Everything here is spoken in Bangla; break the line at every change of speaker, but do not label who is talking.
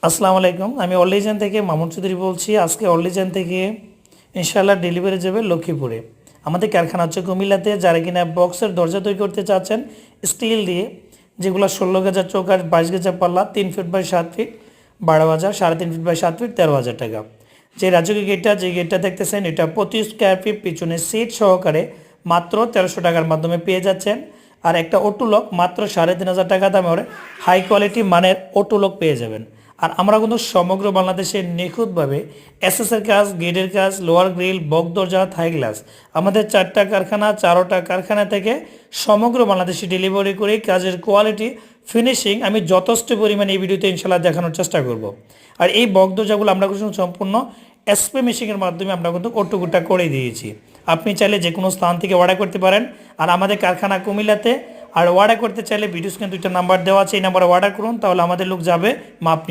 আসসালামু আলাইকুম, আমি অলিজেন থেকে মামুন চৌধুরী বলছি। আজকে অলিজেন থেকে ইনশাআল্লাহ ডেলিভারি যাবে লক্ষ্মীপুরে। আমাদের কারখানা হচ্ছে কুমিল্লাতে। যারা কিনা বক্সের দরজা তৈরি করতে চাচ্ছেন স্টিল দিয়ে, যেগুলো 16 গেজা চৌকাঠ, 22 গেজা পাল্লা, 3 feet by 7 feet, 12,000, 3.5 feet by 7 feet, 13,000 টাকা। যে রাজকীয় গেটটা দেখতেছেন, এটা 25 স্কোয়ার ফিট পিছনে সিট সহকারে মাত্র 1300 টাকার মাধ্যমে পেয়ে যাচ্ছেন। আর একটা অটো লক মাত্র 3,500 টাকা দামে হাই কোয়ালিটি মানের অটো লক পেয়ে যাবেন। আর আমরা কিন্তু সমগ্র বাংলাদেশে নিখুঁতভাবে এসএসের কাজ, গেটের কাজ, লোয়ার গ্রিল, বক দরজা, থাই গ্লাস, আমাদের 4টা কারখানা, 4টা কারখানা থেকে সমগ্র বাংলাদেশে ডেলিভারি করে কাজের কোয়ালিটি, ফিনিশিং আমি যথেষ্ট পরিমাণে এই ভিডিওতে ইনশাল্লাহ দেখানোর চেষ্টা করব। আর এই বক দরজাগুলো আমরা কিন্তু সম্পূর্ণ এসপি মেশিনের মাধ্যমে আমরা কিন্তু অটোকুটা করে দিয়েছি। আপনি চাইলে যে কোনো স্থান থেকে অর্ডার করতে পারেন। আর আমাদের কারখানা কুমিল্লাতে। আর অর্ডার করতে চাইলে ভিডিও স্ক্রিনে 2টা নাম্বার দেওয়া আছে, এই নাম্বারে অর্ডার করুন, তাহলে আমাদের লোক যাবে মাপ নিয়ে।